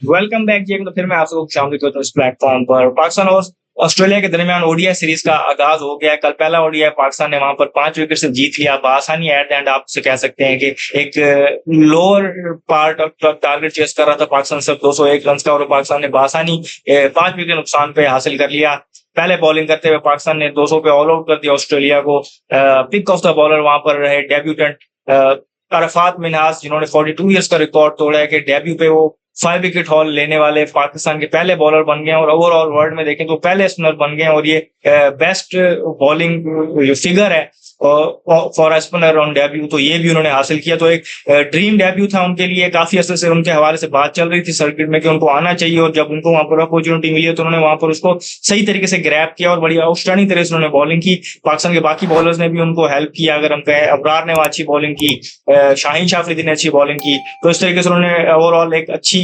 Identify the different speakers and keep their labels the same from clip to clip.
Speaker 1: Welcome back जी। तो फिर मैं आप सबको शामिल करता हूँ इस प्लेटफॉर्म पर। पाकिस्तान और ऑस्ट्रेलिया के दरमियान ओडीआई सीरीज का आगाज हो गया है। कल पहला ओडीआई पाकिस्तान ने वहां पर 5 विकेट से जीत लिया बआसानी। एट द एंड आप उसे कह सकते हैं कि एक lower part of target chase कर रहा था पाकिस्तान, सिर्फ 201 रन का, और पाकिस्तान ने बआसानी 5 विकेट नुकसान पे हासिल कर लिया। पहले बॉलिंग करते हुए पाकिस्तान ने 200 पे ऑल आउट कर दिया ऑस्ट्रेलिया को। पिक ऑफ द बॉलर वहां पर रहे डेब्यूटेंट अरफात मिन्हाज, जिन्होंने 42 ईयर्स का रिकॉर्ड तोड़ा है कि डेब्यू पे वो 5 विकेट हॉल लेने वाले पाकिस्तान के पहले बॉलर बन गए हैं, और ओवरऑल वर्ल्ड में देखें तो पहले स्पिनर बन गए हैं, और ये बेस्ट बॉलिंग फिगर है फॉर स्पिनर ऑन डेब्यू। तो ये भी उन्होंने हासिल किया। तो एक ड्रीम डेब्यू था उनके लिए। काफी अर्से से उनके हवाले से बात चल रही थी सर्किट में कि उनको आना चाहिए, और जब उनको वहां पर अपॉर्चुनिटी मिली तो उन्होंने वहां पर उसको सही तरीके से ग्रैब किया और बड़ी आउटस्टैंडिंग तरह से उन्होंने बॉलिंग की। पाकिस्तान के बाकी बॉलर्स ने भी उनको हेल्प किया। अगर हम कहें, अबरार ने अच्छी बॉलिंग की, शाहीन शाह अफरीदी ने अच्छी बॉलिंग की। तो इस तरीके से उन्होंने ओवरऑल एक अच्छी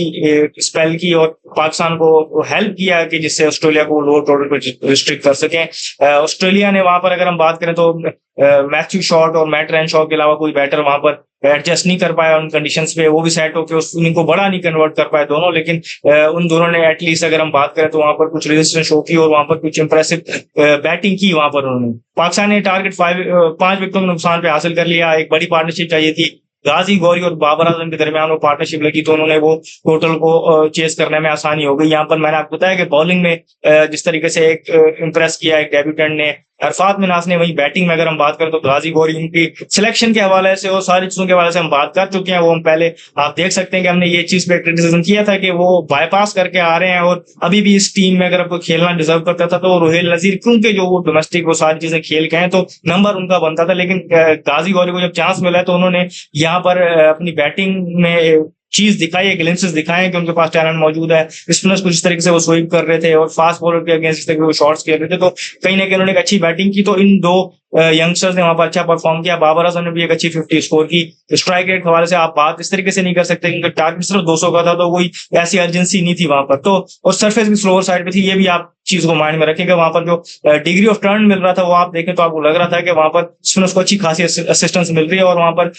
Speaker 1: स्पेल की और पाकिस्तान को हेल्प किया कि जिससे ऑस्ट्रेलिया को लोअर टोटल पर रिस्ट्रिक्ट कर सकें। ऑस्ट्रेलिया ने वहां पर अगर हम बात करें तो मैथ्यू शॉट और मैट रेनशॉ के अलावा कोई बैटर वहां पर एडजस्ट नहीं कर पाया उन कंडीशंस पे। वो भी सेट होकर उस इनिंग को बड़ा नहीं कन्वर्ट कर पाए दोनों, लेकिन उन दोनों ने एटलीस्ट अगर हम बात करें तो वहां पर कुछ रेजिस्टेंस शो की और वहां पर कुछ इंप्रेसिव बैटिंग की वहां पर उन्होंने। पाकिस्तान ने टारगेट 5 विकेटों के नुकसान पे हासिल कर लिया। एक बड़ी पार्टनरशिप चाहिए थी, गाजी गौरी और बाबर आजम के दरमियान वो पार्टनरशिप लगी, तो उन्होंने वो टोटल को चेस करने में आसानी हो गई। यहाँ पर मैंने आपको बताया कि बॉलिंग में जिस तरीके से एक इम्प्रेस किया एक डेब्यूटेंट ने, अरफात मिन्हाज ने, वही बैटिंग में अगर हम बात करें तो गाजी गौरी उनकी सिलेक्शन के हवाले से और सारी चीजों के हवाले से हम बात कर चुके हैं। वो हम पहले आप देख सकते हैं कि हमने ये चीज पे क्रिटिसिज्म किया था कि वो बाईपास करके आ रहे हैं, और अभी भी इस टीम में अगर आपको खेलना डिजर्व करता था तो रुहेल नजीर, क्योंकि जो वो डोमेस्टिक वो सारी चीजें खेल के हैं तो नंबर उनका बनता था। लेकिन गाजी गौरी को जब चांस मिला है तो उन्होंने यहाँ पर अपनी बैटिंग में चीज दिखाई है, ग्लिम्सेस दिखाए कि उनके पास टैलेंट मौजूद है। स्पिनर्स कुछ इस तरीके से वो स्वीप कर रहे थे और फास्ट बॉलर के अगेंस्ट इस तरीके से वो शॉट्स खेल रहे थे, तो कहीं ना कहीं उन्होंने एक अच्छी बैटिंग की। तो इन दो यंगस्टर्स ने वहां पर अच्छा परफॉर्म किया। बाबर आजम ने भी एक अच्छी 50 स्कोर की। स्ट्राइक रेट के हवाले से आप बात इस तरीके से नहीं कर सकते क्योंकि टारगेट सिर्फ 200 का था, तो कोई ऐसी अर्जेंसी नहीं थी वहां पर। तो और सरफेस भी स्लोअर साइड पे थी, ये भी आप चीज को माइंड में रखेंगे। वहां पर जो डिग्री ऑफ टर्न मिल रहा था वो आप देखें तो आपको लग रहा था कि वहां पर स्पिनर्स को अच्छी खासी असिस्टेंस मिल रही है, और वहां पर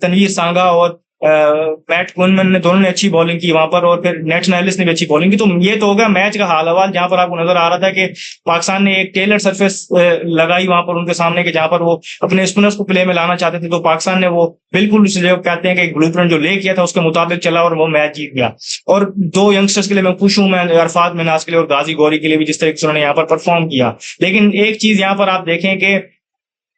Speaker 1: तनवीर सांगा और पैट कुनमैन ने दोनों ने अच्छी बॉलिंग की वहां पर, और फिर नेट एलिस ने भी अच्छी बॉलिंग की। तो ये तो होगा मैच का हाल हवाल, जहां पर आपको नजर आ रहा था कि पाकिस्तान ने एक टेलर सरफेस लगाई वहां पर उनके सामने, कि जहां पर वो अपने स्पिनर्स को प्ले में लाना चाहते थे। तो पाकिस्तान ने वो बिल्कुल जो कहते हैं कि एक ब्लूप्रिंट जो ले किया था उसके मुताबिक चला और वो मैच जीत गया। और दो यंगस्टर्स के लिए मैं खुश हूं, मैं अरफात मिन्हाज के लिए और गाजी गौरी के लिए भी, जिस तरीके से उन्होंने यहाँ पर परफॉर्म किया। लेकिन एक चीज यहाँ पर आप देखें कि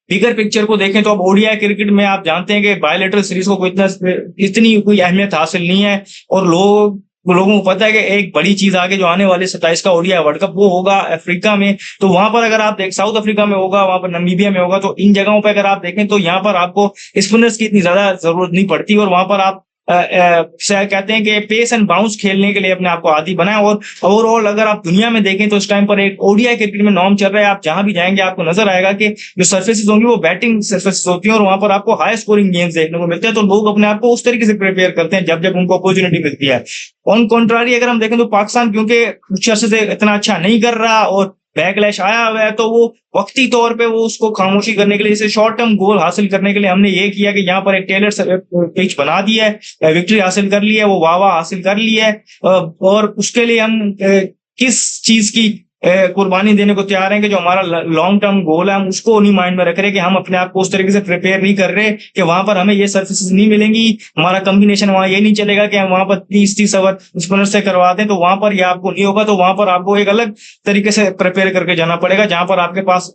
Speaker 1: बिगर पिक्चर को देखें तो अब ओडीआई क्रिकेट में आप जानते हैं कि बायलैटरल सीरीज को इतनी कोई अहमियत हासिल नहीं है, और लोगों को पता है कि एक बड़ी चीज आगे जो आने वाले 27 का ओडीआई वर्ल्ड कप वो होगा अफ्रीका में। तो वहां पर अगर आप देख, साउथ अफ्रीका में होगा, वहां पर नमीबिया में होगा, तो इन जगहों पर अगर आप देखें तो यहाँ पर आपको स्पिनर्स की इतनी ज्यादा जरूरत नहीं पड़ती, और वहां पर आप कहते हैं कि पेस एंड बाउंस खेलने के लिए अपने आप को आदी बनाए। और ओवरऑल अगर आप दुनिया में देखें तो इस टाइम पर एक ओडीआई क्रिकेट में नॉर्म चल रहा है। आप जहां भी जाएंगे आपको नजर आएगा कि जो सर्फेसिस होंगी वो बैटिंग सर्फेसिस होती है, और वहां पर आपको हाई स्कोरिंग गेम्स देखने को मिलते हैं। तो लोग अपने आप को उस तरीके से प्रिपेयर करते हैं जब जब उनको अपॉर्चुनिटी मिलती है। ऑन कॉन्ट्रारी अगर हम देखें तो पाकिस्तान क्योंकि कुछ अर्से से इतना अच्छा नहीं कर रहा और बैकलैश आया हुआ है, तो वो वक्ती तौर पे वो उसको खामोशी करने के लिए, जैसे शॉर्ट टर्म गोल हासिल करने के लिए हमने ये किया कि यहाँ पर एक टेलर पिच बना दिया है, विक्ट्री हासिल कर ली है, वो वाह हासिल कर ली है, और उसके लिए हम किस चीज की कुर्बानी देने को तैयार हैं कि जो हमारा लॉन्ग टर्म गोल है हम उसको नहीं माइंड में रख रहे, कि हम अपने आप को उस तरीके से प्रिपेयर नहीं कर रहे कि वहां पर हमें ये सर्विसेज नहीं मिलेंगी, हमारा कॉम्बिनेशन वहां ये नहीं चलेगा कि हम वहां पर 30-30 ओवर स्पिनर से करवा दें, तो वहां पर ये आपको नहीं होगा। तो वहां पर आपको एक अलग तरीके से प्रिपेयर करके जाना पड़ेगा, जहां पर आपके पास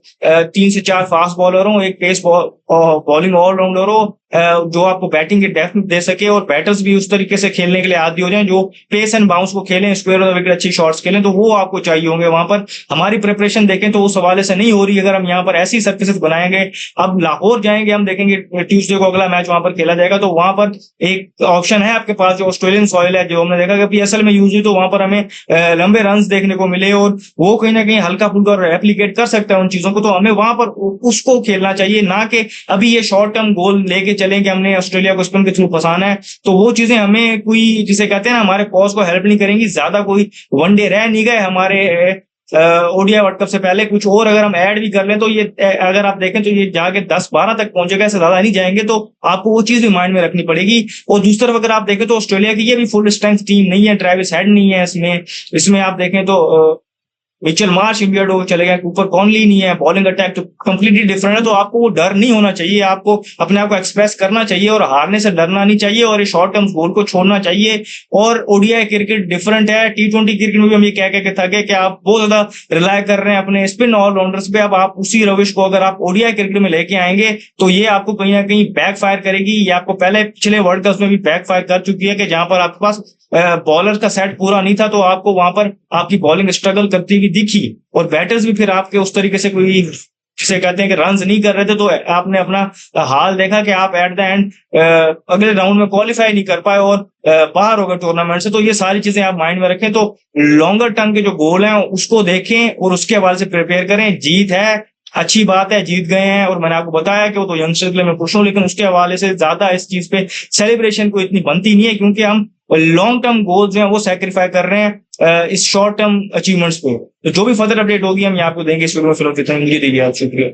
Speaker 1: 3 से 4 फास्ट बॉलर हो, एक पेस बॉलिंग ऑलराउंडर हो, जो आपको बैटिंग के डेप्थ दे सके, और बैटर्स भी उस तरीके से खेलने के लिए आदी हो जाएं जो पेस एंड बाउंस को खेलें, स्क्वायर ऑफ द विकेट अच्छी शॉट्स खेलें। तो वो आपको चाहिए होंगे वहां पर। हमारी प्रिपरेशन देखें तो उस हवाले से नहीं हो रही। अगर हम यहाँ पर ऐसी सर्फेसेस बनाएंगे, अब लाहौर जाएंगे, हम देखेंगे ट्यूसडे को अगला मैच वहां पर खेला जाएगा, तो वहां पर एक ऑप्शन है आपके पास जो ऑस्ट्रेलियन सॉइल है, जो हमने देखा कि पीएसएल में यूज हुई, तो वहां पर हमें लंबे रन देखने को मिले, और वो कहीं ना कहीं हल्का फुल्का रेप्लीकेट कर सकता है उन चीजों को। तो हमें वहां पर उसको खेलना चाहिए, ना कि अभी ये शॉर्ट टर्म गोल लेके चलें कि हमने ऑस्ट्रेलिया को स्पिन के थ्रू फंसाना है। तो वो चीजें हमें कोई, जिसे कहते हैं ना, हमारे कॉज को हेल्प नहीं करेंगी। ज्यादा कोई वनडे रह नहीं गए हमारे ओडीआई वर्ल्ड कप से पहले कुछ और अगर हम ऐड भी कर लें तो ये अगर आप देखें तो ये जाके 10-12 तक पहुंचेगा, इससे ज्यादा नहीं जाएंगे। तो आपको वो चीज भी माइंड में रखनी पड़ेगी। और दूसरी तरफ अगर आप देखें तो ऑस्ट्रेलिया की ये भी फुल स्ट्रेंथ टीम नहीं है, ट्रेविस हेड नहीं है इसमें। इसमें आप देखें तो मिचेल मार्श इंडिया चले गए, कूपर कॉनली नहीं है, बॉलिंग अटैक तो कंप्लीटली डिफरेंट है। तो आपको वो डर नहीं होना चाहिए, आपको अपने आप को एक्सप्रेस करना चाहिए और हारने से डरना नहीं चाहिए और ये शॉर्ट टर्म गोल को छोड़ना चाहिए। और ओडीआई क्रिकेट डिफरेंट है, टी20 क्रिकेट में भी हम ये कह के थके कि आप बहुत ज्यादा रिलाय कर रहे हैं अपने स्पिन ऑलराउंडर्स पे। अब आप उसी रविश को अगर आप ओडीआई क्रिकेट में लेके आएंगे तो ये आपको कहीं ना कहीं बैक फायर करेगी। ये आपको पहले पिछले वर्ल्ड कप में भी बैक फायर कर चुकी है कि जहां पर आपके पास बॉलर का सेट पूरा नहीं था तो आपको वहां पर आपकी बॉलिंग स्ट्रगल करती हुई दिखी और बैटर्स भी फिर आपके उस तरीके से कोई जिसे कहते हैं कि रन्स नहीं कर रहे थे। तो आपने अपना हाल देखा कि आप एट द एंड अगले राउंड में क्वालिफाई नहीं कर पाए और बाहर हो गए टूर्नामेंट से। तो ये सारी चीजें आप माइंड में रखें। तो लॉन्गर टर्म के जो गोल हैं उसको देखें और उसके हवाले से प्रिपेयर करें। जीत है, अच्छी बात है, जीत गए हैं और मैंने आपको बताया कि वो तो यंगस्टर्स के लिए मैं खुश हूं, लेकिन उसके हवाले से ज्यादा इस चीज पे सेलिब्रेशन को इतनी बनती नहीं है क्योंकि हम लॉन्ग टर्म गोल्स हैं वो सैक्रिफाई कर रहे हैं इस शॉर्ट टर्म अचीवमेंट्स पे। तो जो भी फर्दर अपडेट होगी हम यहाँ आपको देंगे इस वीडियो में। फिलहाल कितना मुझे दीजिए, आप शुक्रिया।